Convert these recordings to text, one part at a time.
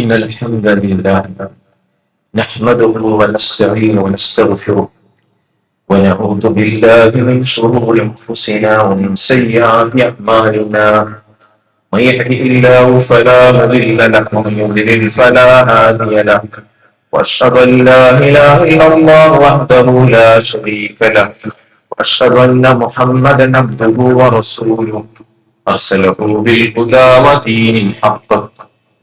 إن الحمد لله نحمده ونستعينه ونستغفره ونعوذ بالله من شرور أنفسنا ومن سيئات أعمالنا من يهده الله فلا مضل له ومن يضلل فلا هادي له وأشهد أن لا إله إلا الله وحده لا شريك له وأشهد أن محمدا عبده ورسوله أرسله بالهدى ودين الحق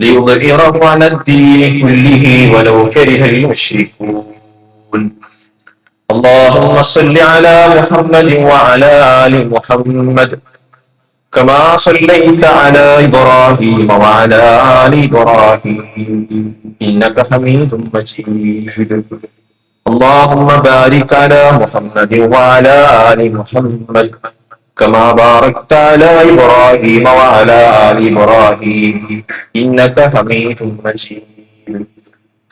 ليظهره على الدين كله ولو كره المشركون اللهم صل على محمد وعلى آل محمد كما صليت على إبراهيم وعلى آل إبراهيم إنك حميد مجيد اللهم بارك على محمد وعلى آل محمد كما باركت على إبراهيم وعلى آل إبراهيم إنك حميد مجيد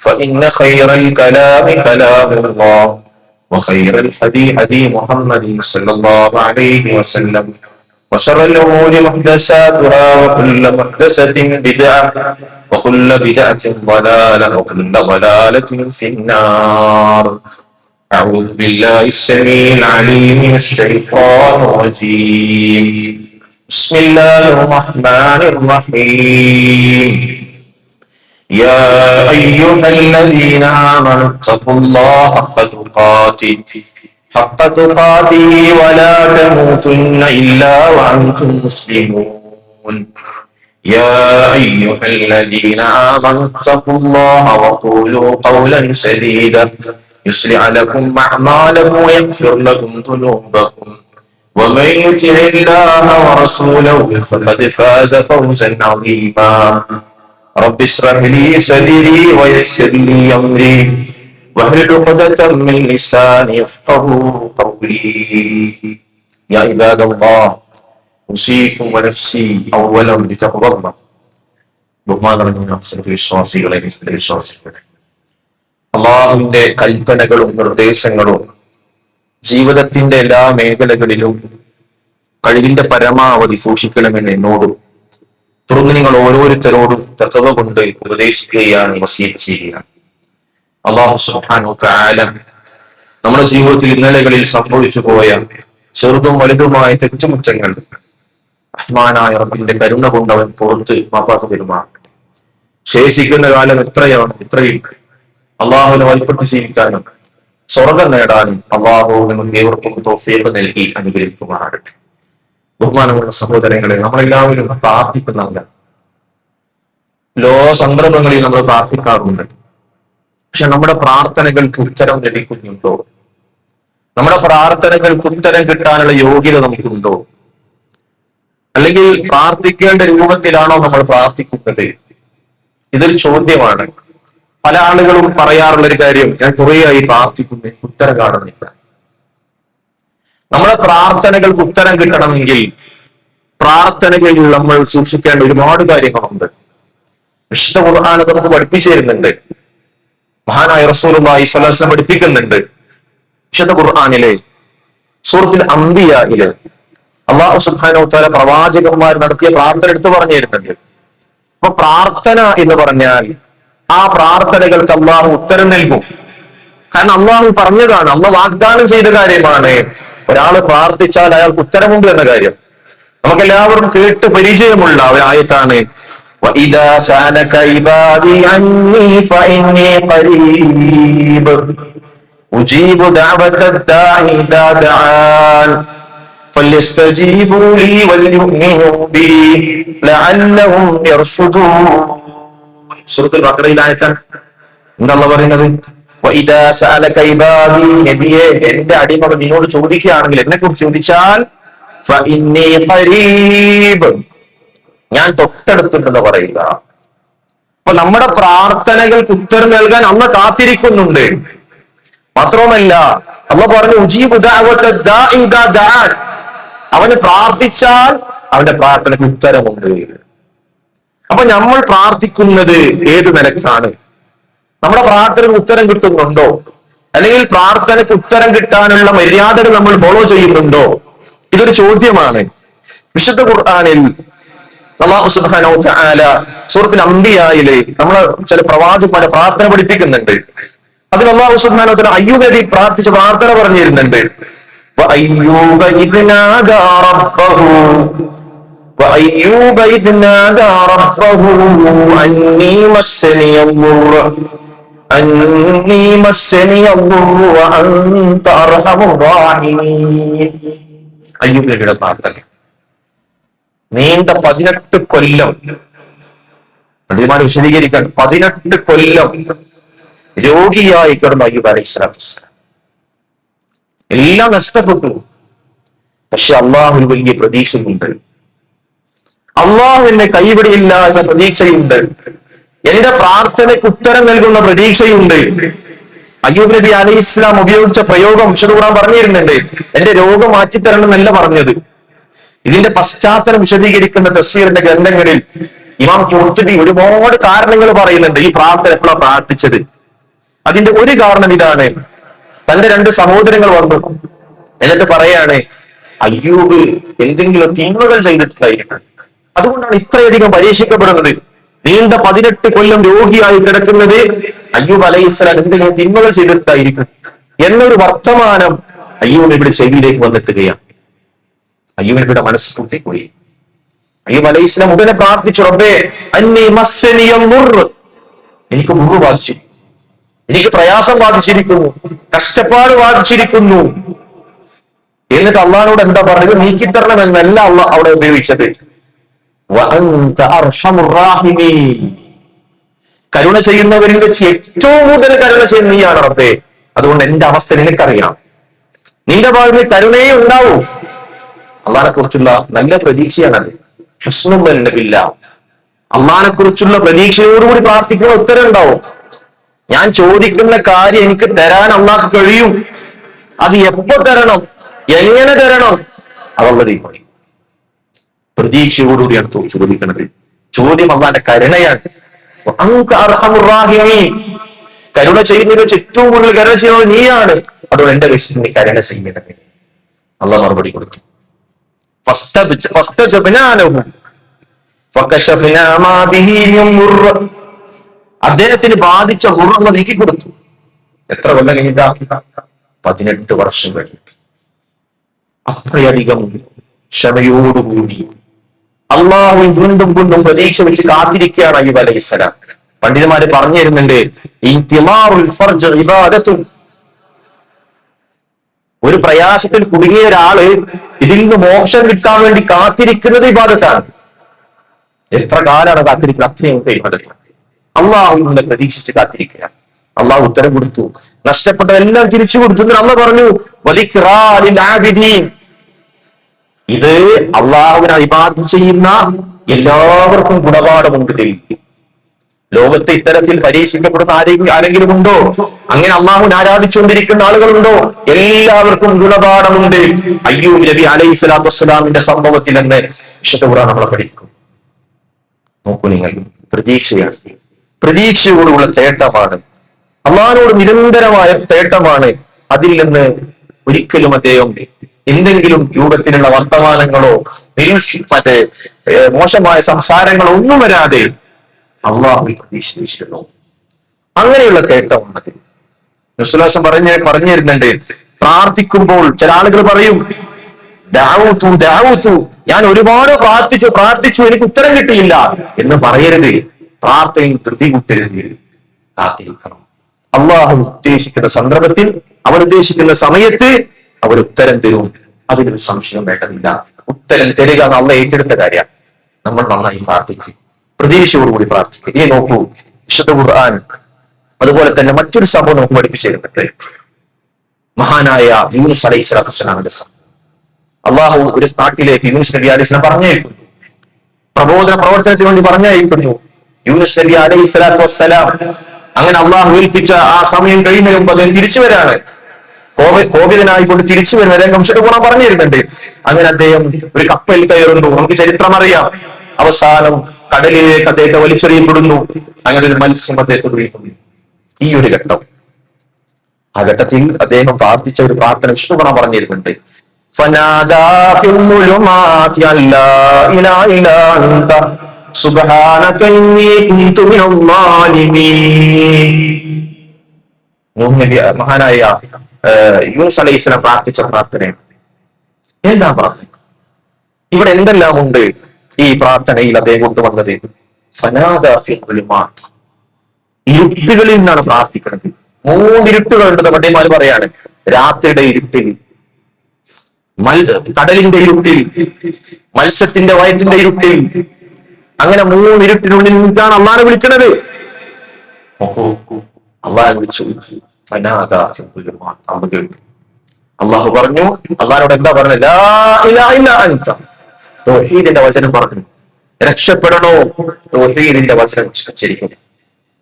فإن خير الكلام كلام الله وخير الهدي هدي محمد صلى الله عليه وسلم وشر الأمور محدثاتها وكل محدثة بدعة وكل بدعة ضلالة وكل ضلالة في النار أعوذ بالله السميع العليم من الشيطان الرجيم بسم الله الرحمن الرحيم يا أيها الذين آمنوا اتقوا الله حق تقاته ولا تموتن إلا وأنتم مسلمون يا أيها الذين آمنوا اتقوا الله وقولوا قولا سديدا يصلح لكم أعمالكم ويغفر لكم ذنوبكم ومن يطع الله ورسوله فقد فاز فوزا عظيما رب اشرح لي صدري ويسر لي أمري واحلل عقدة من لساني يفقهوا قولي يا عباد الله أوصيكم ونفسي أولا بتقوى الله ബഹുമാനമുള്ള വിശ്വാസികളെ അള്ളാഹുവിന്റെ കൽപ്പനകളും നിർദ്ദേശങ്ങളും ജീവിതത്തിന്റെ എല്ലാ മേഖലകളിലും കഴിവിന്റെ പരമാവധി സൂക്ഷിക്കണമെന്ന് എന്നോടും തുടർന്ന് നിങ്ങൾ ഓരോരുത്തരോടും തഖ്വ കൊണ്ട് ഉപദേശിക്കുകയാണ്, വസിയത്ത് ചെയ്യുകയാണ്. അല്ലാഹു സുബ്ഹാനഹു വ തആല നമ്മുടെ ജീവിതത്തിൽ ഇന്നലകളിൽ സംഭവിച്ചു പോയ ചെറുതും വലുതുമായ തെറ്റുകുറ്റങ്ങൾ റഹ്മാനായ റബ്ബിന്റെ കരുണ കൊണ്ട് അവൻ പുറത്ത് മാപ്പാക്കി പെരുമാറട്ടെ. ശേഷിക്കുന്ന കാലം ഇത്രയും അള്ളാഹുവിനെ വഴിപ്പെട്ട് ജീവിക്കാനും സ്വർഗം നേടാനും അള്ളാഹു നമുക്ക് ഏവർക്കും തൗഫീഖ് നൽകി അനുഗ്രഹിക്കുമാറാകട്ടെ. ബഹുമാനമുള്ള സഹോദരങ്ങളെ, നമ്മളെല്ലാവരും പ്രാർത്ഥിക്കുന്നവരാണ്. സന്ദർഭങ്ങളിൽ നമ്മൾ പ്രാർത്ഥിക്കാറുണ്ട്. പക്ഷെ നമ്മുടെ പ്രാർത്ഥനകൾക്ക് ഉത്തരം ലഭിക്കുന്നുണ്ടോ? നമ്മുടെ പ്രാർത്ഥനകൾക്ക് ഉത്തരം കിട്ടാനുള്ള യോഗ്യത നമുക്കുണ്ടോ? അല്ലെങ്കിൽ പ്രാർത്ഥിക്കേണ്ട രൂപത്തിലാണോ നമ്മൾ പ്രാർത്ഥിക്കുന്നത്? ഇതൊരു ചോദ്യമാണ്. പല ആളുകളും പറയാറുള്ള ഒരു കാര്യം, ഞാൻ കുറേയായി പ്രാർത്ഥിക്കുന്നു, ഉത്തരം കാണുന്നില്ല. നമ്മുടെ പ്രാർത്ഥനകൾക്ക് ഉത്തരം കിട്ടണമെങ്കിൽ പ്രാർത്ഥനകളിൽ നമ്മൾ സൂക്ഷിക്കേണ്ട ഒരുപാട് കാര്യങ്ങളുണ്ട്. വിശുദ്ധ ഖുർആൻ നമുക്ക് പഠിപ്പിച്ചു തരുന്നുണ്ട്. മഹാനായ റസൂലുള്ളാഹി സ്വല്ലല്ലാഹു അലൈഹി വസല്ലം പഠിപ്പിക്കുന്നുണ്ട്. വിശുദ്ധ ഖുർആനിലെ സൂറത്തുൽ അംബിയായിലെ അല്ലാഹു സുബ്ഹാനഹു വ തആല പ്രവാചകന്മാർ നടത്തിയ പ്രാർത്ഥന എടുത്തു പറഞ്ഞു തരുന്നുണ്ട്. അപ്പൊ പ്രാർത്ഥന എന്ന് പറഞ്ഞാൽ ആ പ്രാർത്ഥനകൾക്ക് അള്ളാഹു ഉത്തരം നൽകും. കാരണം അള്ളാഹു പറഞ്ഞതാണ്, അള്ളാഹു വാഗ്ദാനം ചെയ്ത കാര്യമാണ്. ഒരാൾ പ്രാർത്ഥിച്ചാൽ അയാൾക്ക് ഉത്തരമുണ്ട് എന്ന കാര്യം നമുക്കെല്ലാവരും കേട്ട് പരിചയമുള്ള ഒരു ആയത്താണ്. وَإِذَا سَأَلَكَ عِبَادِي عَنِّي فَإِنِّي قَرِيبٌ أُجِيبُ دَعْوَةَ الدَّاعِ إِذَا دَعَانِ فَلْيَسْتَجِيبُوا لِي وَلْيُؤْمِنُوا بِي لَعَلَّهُمْ يَرْشُدُونَ. സൂറത്തുൽ ബഖറയിലെ ആയത്താണ്. എന്താ അല്ലാഹു പറയുന്നത്? വഇദാ സഅലക ഇബാദി, നബിയേ എന്റെ അടിമകൾ നിന്നോട് ചോദിക്കുകയാണെങ്കിൽ, എന്നെ കുറിച്ച് ചോദിച്ചാൽ, ഫഇന്നി ഖരീബ്, ഞാൻ തൊട്ടടുത്തുണ്ടെന്ന് പറയുക. അപ്പൊ നമ്മുടെ പ്രാർത്ഥനകൾക്ക് ഉത്തരം നൽകാൻ അള്ളാഹ് കാത്തിരിക്കുന്നുണ്ട്. മാത്രവുമല്ല അള്ളാഹ് പറഞ്ഞു, ഉജീബു ദഅവത ദാഇ ഇദാ ദഅൻ, അവന് പ്രാർത്ഥിച്ചാൽ അവന്റെ പ്രാർത്ഥനയ്ക്ക് ഉത്തരമുണ്ട്. അപ്പൊ നമ്മൾ പ്രാർത്ഥിക്കുന്നത് ഏത് നിലക്കാണ്? നമ്മുടെ പ്രാർത്ഥനയ്ക്ക് ഉത്തരം കിട്ടുന്നുണ്ടോ? അല്ലെങ്കിൽ പ്രാർത്ഥനയ്ക്ക് ഉത്തരം കിട്ടാനുള്ള മര്യാദകൾ നമ്മൾ ഫോളോ ചെയ്യുന്നുണ്ടോ? ഇതൊരു ചോദ്യമാണ്. വിശുദ്ധ ഖുർആനിൽ അല്ലാഹു സുബ്ഹാനഹു വ തആല സൂറത്തുൽ അംബിയായില് നമ്മള് ചില പ്രവാചകന്മാരെ പ്രാർത്ഥന പഠിപ്പിക്കുന്നുണ്ട്. അതിൽ അല്ലാഹു സുബ്ഹാനഹു വ തആല അയ്യൂബ് നബി പ്രാർത്ഥിച്ച പ്രാർത്ഥന പറഞ്ഞിരുന്നുണ്ട്. وأيوب إذ نادى ربه وأيوب إذ نادى ربه أني مسني الضر وأنت أرحم الراحمين. അയ്യൂബ് നബിയുടെ പ്രാർത്ഥന നീണ്ട 18 കൊല്ലം പണ്ഡിതന്മാർ വിശദീകരിക്കാൻ 18 കൊല്ലം രോഗിയായി കിടന്നു അയ്യൂബ് അലൈഹിസ്സലാത്തു വസ്സലാം. എല്ലാം നഷ്ടപ്പെട്ടു. പക്ഷെ അള്ളാഹുവിന് വലിയ പ്രതീക്ഷയുണ്ട്. അള്ളാഹു എന്നെ കൈവിടിയില്ല എന്ന പ്രതീക്ഷയുണ്ട്. എന്റെ പ്രാർത്ഥനയ്ക്ക് ഉത്തരം നൽകുന്ന പ്രതീക്ഷയുണ്ട്. അയ്യൂബ് നബി അലൈഹി ഇസ്ലാം ഉപയോഗിച്ച പ്രയോഗം വിശുദ്ധ ഖുർആൻ പറഞ്ഞിരുന്നുണ്ട്. എന്റെ രോഗം മാറ്റിത്തരണം എന്നല്ല പറഞ്ഞത്. ഇതിന്റെ പശ്ചാത്തലം വിശദീകരിക്കുന്ന തഫ്സീറിന്റെ ഗ്രന്ഥങ്ങളിൽ ഇമാം ഖുർത്തുബി ഒരുപാട് കാരണങ്ങൾ പറയുന്നുണ്ട് ഈ പ്രാർത്ഥന എപ്പോഴാണ് പ്രാർത്ഥിച്ചത്. അതിന്റെ ഒരു കാരണം ഇതാണ്. തന്റെ 2 സഹോദരങ്ങൾ വന്നു. എന്നിട്ട് പറയാണ് അയ്യൂബ് എന്തെങ്കിലും തിന്മകൾ ചെയ്തിട്ടുണ്ടായിരിക്കും, അതുകൊണ്ടാണ് ഇത്രയധികം പരീക്ഷിക്കപ്പെടുന്നത്. നീണ്ട 18 കൊല്ലം രോഗിയായി കിടക്കുന്നത് അയ്യൂബ് അലൈഹിസ്സലാം എന്തെങ്കിലും തിന്മകൾ ചെയ്തിട്ടായിരിക്കും എന്നൊരു വർത്തമാനം അയ്യൂബ് നബിയുടെ ചെവിയിലേക്ക് വന്നെത്തുകയാണ്. അയ്യൂബ് നബിയുടെ മനസ്സ് പൊട്ടിപ്പോയി. അയ്യൂബ് അലൈഹിസ്സലാം ഉടനെ പ്രാർത്ഥിച്ചു, റബ്ബേ അന്നി മസ്സനിയ മുർ, എനിക്ക് മുറിവ് ബാധിച്ചു, എനിക്ക് പ്രയാസം ബാധിച്ചിരിക്കുന്നു, കഷ്ടപ്പാട് ബാധിച്ചിരിക്കുന്നു. എന്നിട്ട് അള്ളാഹിനോട് എന്താ പറഞ്ഞത്? നീക്കിത്തരണം എന്നല്ല അള്ളാഹ് അവിടെ ഉപയോഗിച്ചത്. കരുണ ചെയ്യുന്നവരിൽ വെച്ച് ഏറ്റവും കൂടുതൽ കരുണ ചെയ്യുന്ന നീയാണ് റബ്ബേ. അതുകൊണ്ട് എന്റെ അവസ്ഥ നിനക്കറിയാം, നിന്റെ ഭാഗത്ത് കരുണയെ ഉണ്ടാവൂ. അള്ളാഹിനെ കുറിച്ചുള്ള നല്ല പ്രതീക്ഷയാണത്. ഹുസ്നുല്ല, അള്ളാഹിനെ കുറിച്ചുള്ള പ്രതീക്ഷയോടുകൂടി പ്രാർത്ഥിക്കുന്ന ഉത്തരം ഉണ്ടാവും. ഞാൻ ചോദിക്കുന്ന കാര്യം എനിക്ക് തരാൻ അള്ളാഹ്ക്ക് കഴിയും. അത് എപ്പോ തരണം, എങ്ങനെ തരണം, അതുള്ള തീരുമാനം. പ്രതീക്ഷയോടുകൂടിയാണ് ചോദിക്കുന്നത്. ചോദ്യം അള്ളാന്റെ കരുണയാണ്. കരുണ ചെയ്യുന്നതിന് ഏറ്റവും കൂടുതൽ കരുണ ചെയ്യുന്നത് നീയാണ്. അതുകൊണ്ട് എന്റെ വിഷയത്തിൽ നീ കരുണ ചെയ്യുന്നത്. അള്ളാഹ് മറുപടി കൊടുത്തു. അദ്ദേഹത്തിന് ബാധിച്ച മുറിവ് നീക്കിക്കൊടുത്തു. എത്ര കൊല്ലം കഴിഞ്ഞിട്ടാ? 18 വർഷം കഴിഞ്ഞിട്ട്. അത്രയധികം ക്ഷമയോടുകൂടി അള്ളാഹു വീണ്ടും വീണ്ടും പ്രതീക്ഷ വെച്ച് കാത്തിരിക്കുകയാണ് അയ്യൂബ് അലൈഹിസ്സലാം. പണ്ഡിതന്മാര് പറഞ്ഞു തരുന്നുണ്ട്, ഒരു പ്രയാസത്തിൽ കുടുങ്ങിയ ഒരാള് ഇതിൽ നിന്ന് മോക്ഷം കിട്ടാൻ വേണ്ടി കാത്തിരിക്കുന്നത് ഇബാദത്താണ്. എത്ര കാലാണ് കാത്തിരിക്കുന്നത്? അത്രയും ഇബാദത്താണ്. അള്ളാഹുവിനെ പ്രതീക്ഷിച്ച് കാത്തിരിക്കുക. അള്ളാഹു ഉത്തരം കൊടുത്തു. നഷ്ടപ്പെട്ടതെല്ലാം തിരിച്ചു കൊടുത്തു. അള്ളാഹ് പറഞ്ഞു, ഇത് അള്ളാഹുവിനെ ഇബാദത്ത് ചെയ്യുന്ന എല്ലാവർക്കും ഗുണപാഠമുണ്ട്. ലോകത്തെ ഇത്തരത്തിൽ പരീക്ഷിക്കപ്പെടുന്ന ആരെങ്കിലും ഉണ്ടോ? അങ്ങനെ അള്ളാഹുവിനെ ആരാധിച്ചുകൊണ്ടിരിക്കുന്ന ആളുകളുണ്ടോ? എല്ലാവർക്കും ഗുണപാഠമുണ്ട്. അയ്യൂബ് നബി അലൈഹി സ്വലാത്തു വസ്സലാമിന്റെ സംഭവത്തിൽ എന്ന് വിശുദ്ധ ഖുർആൻ നമ്മളെ പഠിക്കും. നോക്കൂ നിങ്ങൾ, പ്രതീക്ഷയാണ്. പ്രതീക്ഷയോടുള്ള തേട്ടമാണ്, അള്ളാഹിനോട് നിരന്തരമായ തേട്ടമാണ്. അതിൽ നിന്ന് ഒരിക്കലും അദ്ദേഹം എന്തെങ്കിലും രൂപത്തിലുള്ള വർത്തമാനങ്ങളോ മറ്റേ മോശമായ സംസാരങ്ങളോ ഒന്നും വരാതെ അള്ളാഹു പ്രതീക്ഷിച്ചിരുന്നു. അങ്ങനെയുള്ള തേട്ടമാണത്. റസൂലുള്ളാഹി പറഞ്ഞു തരുന്നുണ്ട്, പ്രാർത്ഥിക്കുമ്പോൾ ചില ആളുകൾ പറയും ദഅവതു, ഞാൻ ഒരുപാട് പ്രാർത്ഥിച്ചു എനിക്ക് ഉത്തരം കിട്ടിയില്ല എന്ന് പറയരുത്. പ്രാർത്ഥനയിൽ ധൃതി കുത്തരുത്, കാത്തിരിക്കണം. അള്ളാഹു ഉദ്ദേശിക്കുന്ന സന്ദർഭത്തിൽ, അവൻ ഉദ്ദേശിക്കുന്ന സമയത്ത് അവർ ഉത്തരം തരും. അതിനൊരു സംശയം വേണ്ടതില്ല. ഉത്തരം തരിക എന്ന് അള്ളാഹ് ഏറ്റെടുത്ത കാര്യമാണ്. നമ്മൾ നന്നായി പ്രാർത്ഥിക്കും, പ്രതീക്ഷയോടുകൂടി പ്രാർത്ഥിക്കും. ഇനി നോക്കൂ, വിശുദ്ധ ഖുർആൻ അതുപോലെ തന്നെ മറ്റൊരു സംഭവം നമുക്ക് പഠിപ്പിച്ചു തരുന്നുണ്ട്. മഹാനായ യൂനുസ് അലൈഹി സ്വലാത്തു വസ്സലാമിന്റെ സംഭവം. അള്ളാഹു ഒരു നാട്ടിലേക്ക് യൂനുസ് നബി അലൈഹി സ്വലാം പറഞ്ഞയക്കുന്നു. പ്രബോധന പ്രവർത്തനത്തിന് വേണ്ടി പറഞ്ഞയക്കുന്നു യൂനുസ് നബി അലൈഹി സ്വലാത്തു വസ്സലാം. അങ്ങനെ അള്ളാഹു ഏൽപ്പിച്ച ആ സമയം കഴിയുന്നതിന് മുമ്പ് അദ്ദേഹം തിരിച്ചു വരാണ്. കോപിതനായിക്കൊണ്ട് തിരിച്ചു വരുന്ന രംഗം വിശുദ്ധ ഖുർആൻ പറഞ്ഞു തരുന്നുണ്ട്. അങ്ങനെ അദ്ദേഹം ഒരു കപ്പലിൽ കയറുന്നു. നമുക്ക് ചരിത്രം അറിയാം. അവസാനം കടലിലേക്ക് അദ്ദേഹത്തെ വലിച്ചെറിയപ്പെടുന്നു. അങ്ങനെ ഒരു മത്സ്യം അദ്ദേഹത്തെ വീഴ്ത്തുന്നു. ഈ ഒരു ഘട്ടം, ആ ഘട്ടത്തിൽ അദ്ദേഹം പ്രാർത്ഥിച്ച ഒരു പ്രാർത്ഥന വിശുദ്ധ ഖുർആൻ പറഞ്ഞു തരുന്നുണ്ട്. സുബ്ഹാനക ഇന്നി കുന്തു മിനൽ ളാലിമീൻ. മഹാനായ യൂനുസ് അലൈഹിസ്സലാം പ്രാർത്ഥിച്ച പ്രാർത്ഥനയാണ്. എന്താ പ്രാർത്ഥന? ഇവിടെ എന്തെല്ലാം ഉണ്ട് ഈ പ്രാർത്ഥനയിൽ അദ്ദേഹം കൊണ്ടുവന്നത്? ഫനാദ ഫിൽ ളുമാത്ത്, ഇരുട്ടുകളിൽ നിന്നാണ് പ്രാർത്ഥിക്കുന്നത്. 3 ഇരുട്ടുകളുണ്ട്. പണ്ഡിതന്മാർ പറയാണ്, രാത്രിയുടെ ഇരുട്ടിൽ, കടലിന്റെ ഇരുട്ടിൽ, മത്സ്യത്തിന്റെ വയറ്റിന്റെ ഇരുട്ടിൽ, അങ്ങനെ 3 ഇരുട്ടിനുള്ളിൽ നിന്നാണ് അള്ളാനെ വിളിക്കുന്നത്. അള്ളാഹെ വിളിച്ചു. അള്ളാഹു പറഞ്ഞു, അള്ളാഹിനോട് എന്താ പറഞ്ഞത്? ലാ ഇലാഹ ഇല്ലാ അൻത, തൗഹീദിന്റെ വചനം പറഞ്ഞു. രക്ഷപ്പെടണോ? തൗഹീദിന്റെ വചനം ഉച്ചരിക്കുന്നു.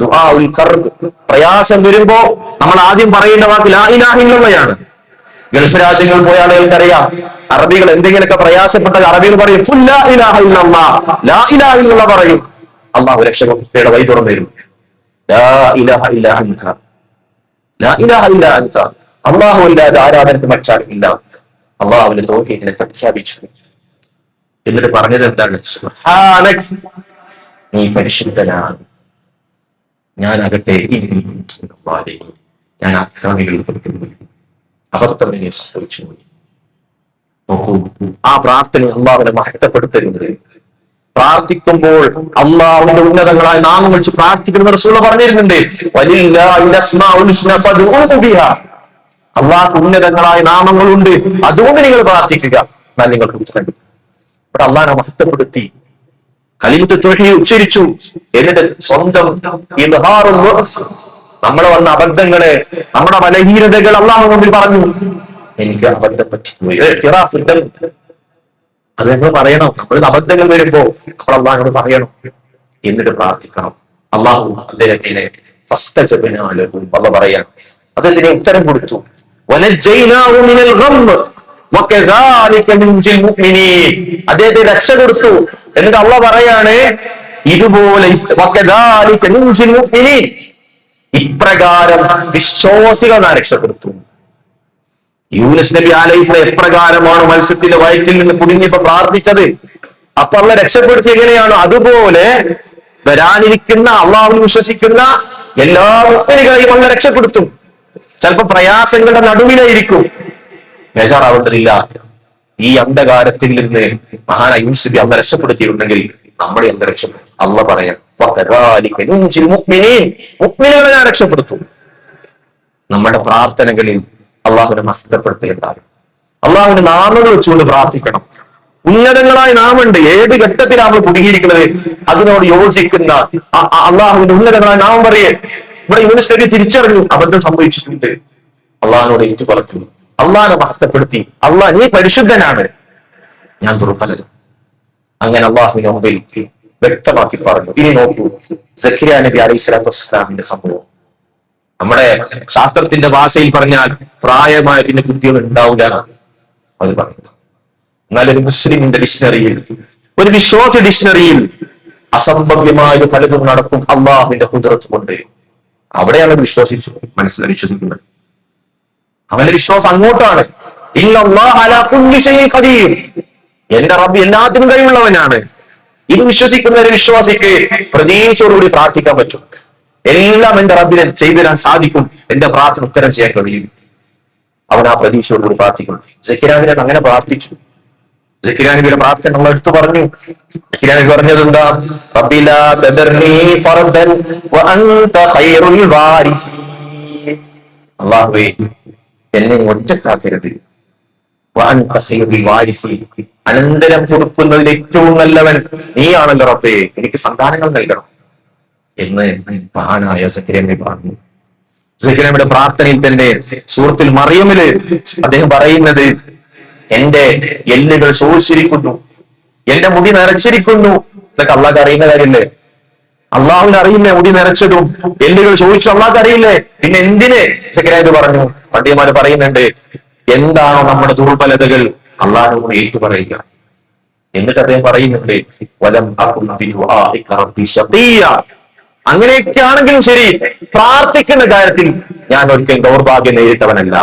ദുആഉൽ കർബ്, പ്രയാസം വരുമ്പോ നമ്മൾ ആദ്യം പറയേണ്ട വാക്ക് ലാ ഇലാഹ ഇല്ലല്ലാഹയാണ്. ഗൾഫ് രാജ്യങ്ങളിൽ പോയ ആളുകൾക്കറിയാം, അറബികൾ എന്തെങ്കിലുമൊക്കെ പ്രയാസപ്പെട്ട അറബികൾ പറയും ലാ ഇലാഹ ഇല്ലല്ലാഹ്, ലാ ഇലാഹ ഇല്ലല്ലാഹ് പറയും. അള്ളാഹു രക്ഷയുടെ വഴി തുറന്നു തരും. ലാ ഇലാഹ ഇല്ലാ അൻത, ലാ ഇലാഹ ഇല്ലാ അൻത, അള്ളാഹു അല്ലാതെ ആരാധനക്ക് മറ്റാരുമില്ല. അള്ളാഹുവിന്റെ തൗഹീദിനെ പ്രഖ്യാപിച്ചു. എന്നിട്ട് പറഞ്ഞത് എന്താണ്? സുബ്ഹാനക, നീ പരിശുദ്ധനാണ്. ഞാനാകട്ടെ ഞാൻ അക്രമികളിൽ പെടുന്നു, അബദ്ധം എന്നെ സംഭവിച്ചു. നോക്കൂ, ആ പ്രാർത്ഥന അള്ളാഹുവിനെ മഹത്വപ്പെടുത്തരുത്. പ്രാർത്ഥിക്കുമ്പോൾ അള്ളാഹുവിന്റെ ഉന്നതങ്ങളായ നാമങ്ങൾ വെച്ച് പ്രാർത്ഥിക്കുന്ന റസൂൽ പറഞ്ഞിരുന്നുണ്ട്. അള്ളാഹ് ഉന്നതങ്ങളായ നാമങ്ങളുണ്ട്, അതുകൊണ്ട് നിങ്ങൾ പ്രാർത്ഥിക്കുക, എന്നാൽ നിങ്ങൾക്ക് ഉത്തരം കിട്ടും. ഇവിടെ അള്ളാഹിനെ മഹത്വപ്പെടുത്തി കലിമത്ത് തൗഹീദ് ഉച്ചരിച്ചു. എന്നിട്ട് സ്വന്തം നമ്മളെ വന്ന അബദ്ധങ്ങളെ, നമ്മുടെ ബലഹീനതകൾ അള്ളാഹു മുമ്പിൽ പറഞ്ഞു. എനിക്ക് അബദ്ധം പറ്റിപ്പോയി. അത് നമ്മൾ പറയണം. നമ്മൾ അബദ്ധങ്ങൾ വരുമ്പോ നമ്മൾ അള്ളാഹിനോട് പറയണം, എന്നിട്ട് പ്രാർത്ഥിക്കണം. അള്ളാഹു അദ്ദേഹത്തിന് പറയാൻ അദ്ദേഹത്തിന് ഉത്തരം കൊടുത്തു. അദ്ദേഹത്തെ രക്ഷ കൊടുത്തു. എന്നിട്ട് അള്ളാഹ് പറയാണ്, ഇതുപോലെ ഇപ്രകാരം വിശ്വാസികളെ രക്ഷപ്പെടുത്തു. യൂനുസ് നബി അലൈഹിസ്സലാം എപ്രകാരമാണ് മത്സ്യത്തിന്റെ വയറ്റിൽ നിന്ന് കുടുങ്ങിയപ്പോ പ്രാർത്ഥിച്ചത്, അപ്പൊ അള്ളാഹ് രക്ഷപ്പെടുത്തി എങ്ങനെയാണോ അതുപോലെ വരാനിരിക്കുന്ന അള്ളാഹുവിൽ വിശ്വസിക്കുന്ന എല്ലാ മുഅ്മിനീകളെയും അള്ളാഹ് രക്ഷപ്പെടുത്തും. ചിലപ്പോ പ്രയാസങ്ങളുടെ നടുവിലായിരിക്കും, ബേജാറാവേണ്ടതില്ല. ഈ അന്ധകാരത്തിൽ നിന്ന് മഹാനായ യൂനുസ് നബി അള്ളാഹ് രക്ഷപ്പെടുത്തിയിട്ടുണ്ടെങ്കിൽ നമ്മളെ എന്താ രക്ഷപ്പെടുത്തും? അള്ളാഹ് പറയാം, മുഅ്മിനീകളെ ഞാൻ രക്ഷപ്പെടുത്തും. നമ്മുടെ പ്രാർത്ഥനകളിൽ അള്ളാഹുവിനെ മഹത്വപ്പെടുത്തുകയുണ്ടാകും. അള്ളാഹുവിന്റെ നാമങ്ങൾ വെച്ചുകൊണ്ട് പ്രാർത്ഥിക്കണം. ഉന്നതങ്ങളായ നാമുണ്ട്. ഏത് ഘട്ടത്തിലാണ് നമ്മൾ കുടുങ്ങിയിരിക്കുന്നത് അതിനോട് യോജിക്കുന്ന അള്ളാഹുവിന്റെ ഉന്നതങ്ങളായ നാമം പറയേ. ഇവിടെ യൂനുസ് നബി തിരിച്ചറിഞ്ഞു, അബദ്ധം സംഭവിച്ചിട്ടുണ്ട്. അള്ളാഹിനോട് ഏറ്റു പറഞ്ഞു, അള്ളാഹിനെ മഹത്വപ്പെടുത്തി, അള്ളാഹ് നീ പരിശുദ്ധനാണ്, ഞാൻ ദുർബലൻ. അങ്ങനെ അള്ളാഹുവിന്റെ മുമ്പിൽ വ്യക്തമാക്കി പറഞ്ഞു. ഇനി നോക്കൂ, സക്കരിയ നബി അലൈഹിസ്സലാത്തു വസ്സലാമിന്റെ സംഭവം. നമ്മുടെ ശാസ്ത്രത്തിന്റെ ഭാഷയിൽ പറഞ്ഞാൽ പ്രായമായ പിന്നെ കുട്ടികൾ ഉണ്ടാവില്ല അത് പറഞ്ഞത്. എന്നാൽ ഒരു മുസ്ലിമിന്റെ ഡിക്ഷണറിയിൽ, ഒരു വിശ്വാസ ഡിക്ഷണറിയിൽ അസംഭവ്യമായ പലതും നടക്കും അള്ളാഹുവിന്റെ ഖുദ്റത്ത് കൊണ്ട്. അവിടെയാണ് വിശ്വസിക്കുന്നത്. അവന്റെ വിശ്വാസം അങ്ങോട്ടാണ്. എന്റെ റബ്ബ് എല്ലാത്തിനും കഴിവുള്ളവനാണ്. ഇത് വിശ്വസിക്കുന്ന ഒരു വിശ്വാസിക്ക് പ്രതീക്ഷയോടുകൂടി പ്രാർത്ഥിക്കാൻ പറ്റും. എല്ലാം എന്റെ റബ്ബിനെ ചെയ്തു തരാൻ സാധിക്കും, എന്റെ പ്രാർത്ഥന ഉത്തരം ചെയ്യാൻ കഴിയും. അവൻ ആ പ്രതീക്ഷയോടുകൂടി പ്രാർത്ഥിക്കും. സക്കരിയ നബി അങ്ങനെ പ്രാർത്ഥിച്ചു. സക്കരിയ നബിയുടെ പ്രാർത്ഥന നമ്മൾ എടുത്തു പറഞ്ഞു. സക്കരിയ നബി പറഞ്ഞത് എന്താ? റബ്ബി ലാ തദർനി ഫർദൻ വഅൻത ഖൈറുൽ വാരിസീൻ. അല്ലാഹുവേ, എന്നെ ഒറ്റക്കാക്കരുത്. വഅൻത ഖൈറുൽ വാരിസീൻ, അനന്തരം കൊടുക്കുന്നതിൽ ഏറ്റവും നല്ലവൻ നീയാണല്ലോ റബ്ബേ, എനിക്ക് സന്താനങ്ങൾ നൽകണം എന്ന് മഹാനായ സക്കരിയ നബി പറഞ്ഞു. സക്കരിയ നബിയുടെ പ്രാർത്ഥനയിൽ തന്നെ സൂറത്തുൽ മറിയമില് അദ്ദേഹം പറയുന്നത്, എന്റെ എല്ലുകൾ ശോഷിച്ചിരിക്കുന്നു, എന്റെ മുടി നരച്ചിരിക്കുന്നു. ഇതൊക്കെ അള്ളാഹ് അറിയുന്ന കാര്യല്ലേ? അള്ളാഹുവിന് അറിയില്ലേ മുടി നരച്ചതും എല്ലുകൾ ശോഷിച്ചു? അള്ളാഹ് അറിയില്ലേ? പിന്നെ എന്തിന് സക്കരിയ നബി പറഞ്ഞു? പണ്ഡിതന്മാര് പറയുന്നുണ്ട്, എന്താണോ നമ്മുടെ ദുർബലതകൾ അള്ളാഹുവിനോട് ഏറ്റു പറയുക. എന്നിട്ട് അദ്ദേഹം പറയുന്നുണ്ട്, വലം അകുൻ ബിദുആഇക റബ്ബി ശഖിയ്യ, അങ്ങനെയൊക്കെ ആണെങ്കിലും ശരി, പ്രാർത്ഥിക്കുന്ന കാര്യത്തിൽ ഞാൻ ഒരിക്കലും ദൗർഭാഗ്യം നേരിട്ടവനല്ല,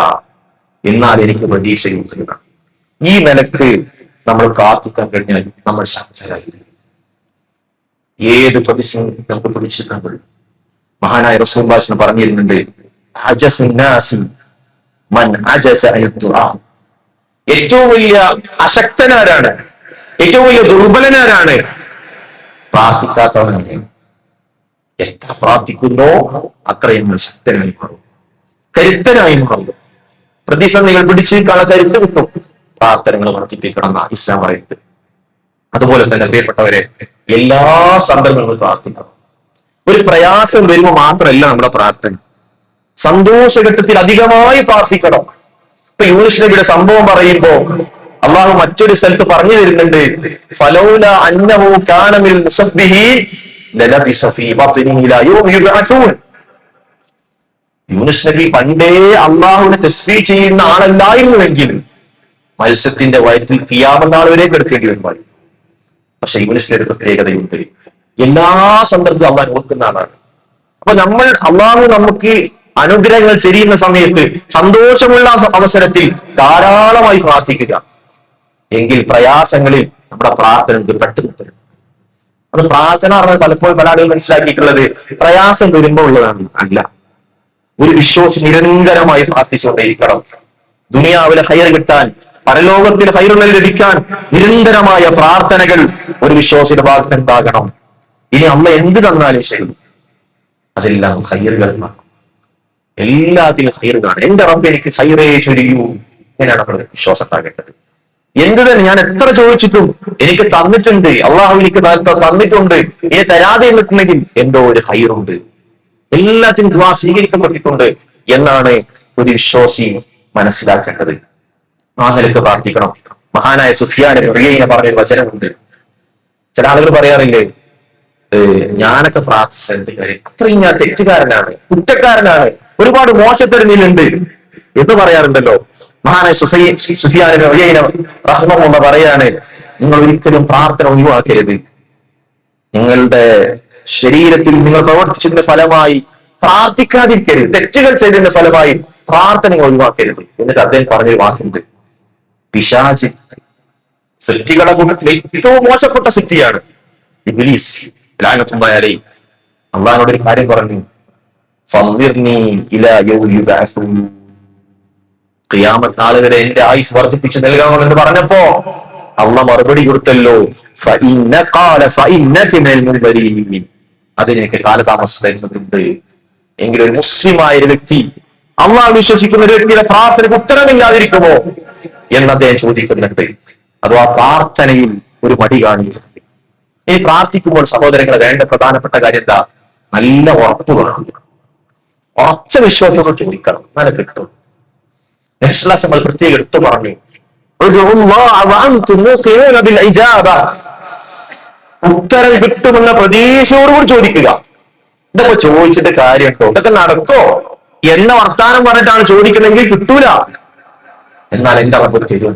എന്നാൽ എനിക്ക് പ്രതീക്ഷയുണ്ട്. ഈ നിലക്ക് നമ്മൾ പ്രാർത്ഥിക്കാൻ കഴിഞ്ഞാൽ നമ്മൾ ശക്തരായി. ഏത് പ്രതിസന്ധി നമുക്ക് പിടിച്ചിട്ടുണ്ട്. മഹാനായ റസൂലുള്ളാഹി പറഞ്ഞിരുന്നുണ്ട്, ഏറ്റവും വലിയ അശക്തനാരാണ്, ഏറ്റവും വലിയ ദുർബലനാരാണ്? പ്രാർത്ഥിക്കാത്തവനാണ്. എത്ര പ്രാർത്ഥിക്കുന്നോ അത്രയും ശക്തനായി മാറും, കരുത്തനായി മാറും. പ്രതിസന്ധികൾ പിടിച്ച് കരുത്ത് കിട്ടും. പ്രാർത്ഥനകൾ വർദ്ധിപ്പിക്കണം എന്നാണ് ഇസ്ലാം പറയുന്നത്. അതുപോലെ തന്നെ പ്രിയപ്പെട്ടവരെ, എല്ലാ സന്ദർഭങ്ങളും പ്രാർത്ഥിക്കണം. ഒരു പ്രയാസം വരുമ്പോൾ മാത്രമല്ല നമ്മുടെ പ്രാർത്ഥന, സന്തോഷഘട്ടത്തിൽ അധികമായി പ്രാർത്ഥിക്കണം. ഇപ്പൊ യൂനുസ് നബിയുടെ സംഭവം പറയുമ്പോ അള്ളാഹു മറ്റൊരു സ്ഥലത്ത് പറഞ്ഞു തരുന്നുണ്ട്, ഫലൗല അന്നഹു കാന മിനൽ മുസബ്ബിഹീൻ ലലബിസ ഫീ ബത്നിഹി ഇലാ യൗമി യുബ്അസൂൻ. യൂനുസ് നബി പണ്ടേ അള്ളാഹുവിനെ തസ്ബീഹ് ചെയ്യുന്ന ആളല്ലായിരുന്നുവെങ്കിൽ മത്സ്യത്തിന്റെ വയറ്റിൽ ഖിയാമത്ത് നാൾ വരെ കിടക്കേണ്ടി വരുമ്പോൾ. പക്ഷെ യൂനുസിന്റെ ഒരു പ്രത്യേകതയുണ്ട്, എല്ലാ സന്ദർഭവും അള്ളാഹു ഓർക്കുന്ന ആളാണ്. അപ്പൊ നമ്മൾ അള്ളാഹു നമുക്ക് അനുഗ്രഹങ്ങൾ ചെയ്യുന്ന സമയത്ത്, സന്തോഷമുള്ള അവസരത്തിൽ ധാരാളമായി പ്രാർത്ഥിക്കുക. എങ്കിൽ പ്രയാസങ്ങളിൽ നമ്മുടെ പ്രാർത്ഥന പെട്ടെന്ന് തരും. അത് പ്രാർത്ഥന പറഞ്ഞാൽ പലപ്പോഴും പല ആളുകൾ മനസ്സിലാക്കിയിട്ടുള്ളത് പ്രയാസം വരുമ്പോൾ ഉള്ളതാണ്. അല്ല, ഒരു വിശ്വാസി നിരന്തരമായി പ്രാർത്ഥിച്ചുകൊണ്ടേയിരിക്കണം. ദുനിയാവിലെ ഹൈർ കിട്ടാൻ, പരലോകത്തിലെ ഹൈറുകൾ ലഭിക്കാൻ നിരന്തരമായ പ്രാർത്ഥനകൾ ഒരു വിശ്വാസിയുടെ ഭാഗത്ത് ഉണ്ടാകണം. ഇനി അമ്മ എന്ത് തന്നാലും ശരി, അതെല്ലാം ഹൈറുകളാണ്. എല്ലാത്തിലും ഹൈറുകളാണ്. എന്റെ റബ്ബ് എനിക്ക് ഹൈറേ ചൊരിയൂ, ഇങ്ങനെയാണ് നമ്മുടെ വിശ്വാസം ഉണ്ടാകേണ്ടത്. എന്ത് തന്നെ ഞാൻ എത്ര ചോദിച്ചിട്ടും എനിക്ക് തന്നിട്ടുണ്ട്, അള്ളാഹു എനിക്ക് തന്നിട്ടുണ്ട്, ഇനി തരാതെ നിൽക്കുന്നെങ്കിൽ എന്തോ ഒരു ഹൈറുണ്ട്, എല്ലാത്തിനും ദുആ സ്വീകരിക്കപ്പെട്ടിട്ടുണ്ട് എന്നാണ് ഒരു വിശ്വാസി മനസ്സിലാക്കേണ്ടത്. ആ നിലക്ക് പ്രാർത്ഥിക്കണം. മഹാനായ സുഫിയാൻ ഉയൈന പറഞ്ഞൊരു വചനമുണ്ട്. ചില ആളുകൾ പറയാറില്ലേ, ഞാനൊക്കെ പ്രാർത്ഥിച്ചത് അത്രയും ഞാൻ തെറ്റുകാരനാണ്, കുറ്റക്കാരനാണ്, ഒരുപാട് മോശത്തരനിലുണ്ട് എന്ന് പറയാറുണ്ടല്ലോ. മഹാനായ സുഫിയാൻ ഉയൈന റഹ്മഹുള്ള പറയാണ്, നിങ്ങൾ ഒരിക്കലും പ്രാർത്ഥന ഒഴിവാക്കരുത്. നിങ്ങളുടെ ശരീരത്തിൽ നിങ്ങൾ പ്രവർത്തിച്ചതിന്റെ ഫലമായി പ്രാർത്ഥിക്കാതിരിക്കരുത്, തെറ്റുകൾ ചെയ്തതിന്റെ ഫലമായി പ്രാർത്ഥന ഒഴിവാക്കരുത്. എന്നിട്ട് അദ്ദേഹം പറഞ്ഞൊരു വാക്കുണ്ട്, പിശാച് സൃഷ്ടികളുടെ കൂട്ടത്തിൽ ഏറ്റവും മോശപ്പെട്ട സൃഷ്ടിയാണ് ഇബ്ലീസ് ലഅനത്തുല്ലാഹി അലൈഹി. അള്ളാഹുവോട് ഒരു കാര്യം പറഞ്ഞു, ഫളിർനി ഇലാ യൗമി യുബഅസൂൻ, ഖിയാമത്ത് നാൾ വരെ എന്റെ ആയുസ് വർദ്ധിപ്പിച്ച് നൽകാമെന്ന് പറഞ്ഞപ്പോ അള്ളാഹ് മറുപടി കൊടുത്തല്ലോ, അതിനൊക്കെ കാലതാമസം തരുന്നുണ്ട്. എങ്കിലും ഒരു മുസ്ലിമായ ഒരു വ്യക്തി, അള്ളാഹ് വിശ്വസിക്കുന്ന ഒരു വ്യക്തിയുടെ പ്രാർത്ഥനയ്ക്ക് ഉത്തരമില്ലാതിരിക്കുമോ എന്ന് അദ്ദേഹം ചോദിക്കുന്നുണ്ട്. അഥവാ പ്രാർത്ഥനയിൽ ഒരു മടി കാണിക്കുന്നത്. ഈ പ്രാർത്ഥിക്കുമ്പോൾ സഹോദരങ്ങളെ വേണ്ട പ്രധാനപ്പെട്ട കാര്യം എന്താ? നല്ല ഉറപ്പ് വേണം, ഉറച്ച വിശ്വാസങ്ങൾ ചോദിക്കണം, നല്ല കിട്ടും. നമ്മൾ പ്രത്യേകം എടുത്തു പറഞ്ഞു, ഉത്തരം കിട്ടുമെന്ന പ്രതീക്ഷയോടുകൂടി ചോദിക്കുക. ഇതൊക്കെ ചോദിച്ചിട്ട് കാര്യമുണ്ടോ? ഇതൊക്കെ നടക്കോ എന്ന വർത്താനം പറഞ്ഞിട്ടാണ് ചോദിക്കണമെങ്കിൽ കിട്ടൂല. എന്നാൽ എന്റെ റബ്ബ് തരും,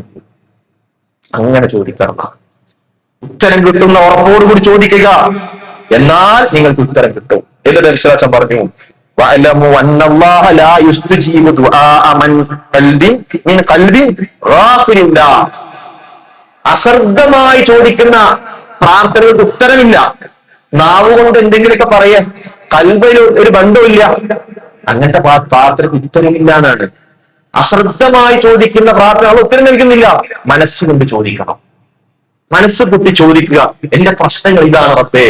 അങ്ങനെ ചോദിക്കണം. ഉത്തരം കിട്ടുന്ന ഉറപ്പോടുകൂടി ചോദിക്കുക, എന്നാൽ നിങ്ങൾക്ക് ഉത്തരം കിട്ടും. എന്നിട്ട് വിശ്വാസം പറഞ്ഞു, അശ്രദ്ധമായി ചോദിക്കുന്ന പ്രാർത്ഥനകൾക്ക് ഉത്തരമില്ല. നാവ് കൊണ്ട് എന്തെങ്കിലുമൊക്കെ പറയാ, കൽബിൽ ഒരു ബന്ധമില്ല, അങ്ങനത്തെ പ്രാർത്ഥനയ്ക്ക് ഉത്തരമില്ല എന്നാണ്. അശ്രദ്ധമായി ചോദിക്കുന്ന പ്രാർത്ഥന ഉത്തരം നൽകുന്നില്ല. മനസ്സുകൊണ്ട് ചോദിക്കണം, മനസ്സ് കുത്തി ചോദിക്കുക, എന്റെ പ്രശ്നങ്ങൾ ഇതാണ് റബ്ബേ,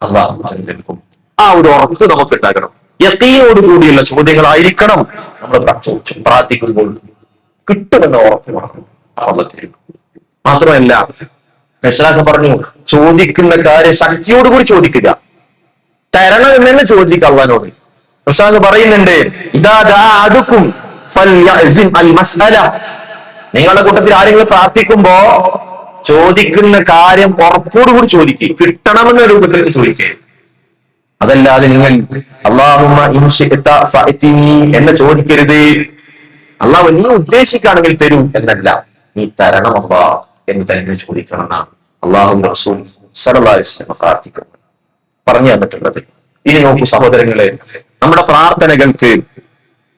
അല്ലാഹു നൽകും. ആ ഒരു ഉറപ്പ് നമുക്ക് ഉണ്ടാകണം. യഖീനോട് കൂടിയുള്ള ചോദ്യങ്ങളായിരിക്കണം നമ്മൾ പ്രാർത്ഥിക്കുമ്പോൾ. കിട്ടുമെന്ന ഉറപ്പ് വേണം. മാത്രമല്ല വിശ്വാസം പറഞ്ഞു, ചോദിക്കുന്ന കാര്യം ശക്തിയോടുകൂടി ചോദിക്കുക, തരണമെന്ന് ചോദിക്കുക അള്ളാഹുവിനോട്. വിശ്വാസം പറയുന്നുണ്ട്, ഇദാ ദഅഅതുക്കും ഫൽയഅസിം അൽ മസ്അല, നിങ്ങളുടെ കൂട്ടത്തിൽ ആരെങ്കിലും പ്രാർത്ഥിക്കുമ്പോ ചോദിക്കുന്ന കാര്യം ഉറപ്പോടുകൂടി ചോദിക്കുക, കിട്ടണമെന്ന രൂപത്തിൽ ചോദിക്കുക. അതല്ലാതെ നിങ്ങൾ അല്ലാഹുമ്മ ഇൻ ശിഅത ഫഅതിനി എന്ന് ചോദിക്കരുത്. അള്ളാഹു നീ ഉദ്ദേശിക്കുകയാണെങ്കിൽ തരൂ എന്നല്ല, നീ തരണം അല്ലാഹ് എന്ന് തന്നെ ചോദിക്കണം എന്നാണ് അല്ലാഹുവിന്റെ റസൂൽ സ്വല്ലല്ലാഹു അലൈഹി വസല്ലം പ്രാർത്ഥിക്കുന്നത്, പറഞ്ഞു തന്നിട്ടുള്ളത്. ഇനി നോക്കൂ സഹോദരങ്ങളെ, നമ്മുടെ പ്രാർത്ഥനകൾക്ക്,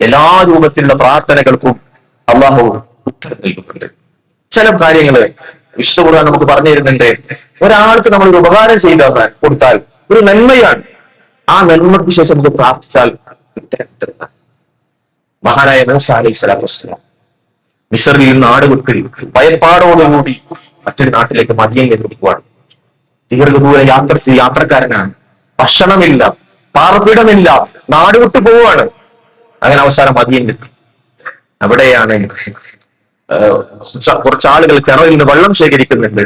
എല്ലാ രൂപത്തിലുള്ള പ്രാർത്ഥനകൾക്കും അള്ളാഹു ഉത്തരം നൽകുന്നുണ്ട്. ചില കാര്യങ്ങള് വിശുദ്ധ ഖുർആൻ നമുക്ക് പറഞ്ഞു തരുന്നുണ്ട്, ഒരാൾക്ക് നമ്മൾ ഒരു ഉപകാരം ചെയ്ത് കൊടുത്താൽ ഒരു നന്മയാണ്. ആ നന്മയ്ക്ക് ശേഷം നമുക്ക് പ്രാർത്ഥിച്ചാൽ മഹാനായ മൂസ അലൈഹി സ്വലാത്തു വസ്സലാം മിസ്റിൽ നാട് വിട്ട് ഭയപ്പാടോടുകൂടി മറ്റൊരു നാട്ടിലേക്ക് മദീനയിലേക്ക് പോവാണ്. ദീർഘദൂര യാത്രക്കാരനാണ്, ഭക്ഷണമില്ല, പാർപ്പിടമില്ല, നാട് വിട്ടു പോവാണ്. അങ്ങനെ അവസാനം മദീനയിലെത്തി. അവിടെയാണ് കുറച്ചാളുകൾ കിണറിൽ നിന്ന് വെള്ളം ശേഖരിക്കുന്നുണ്ട്.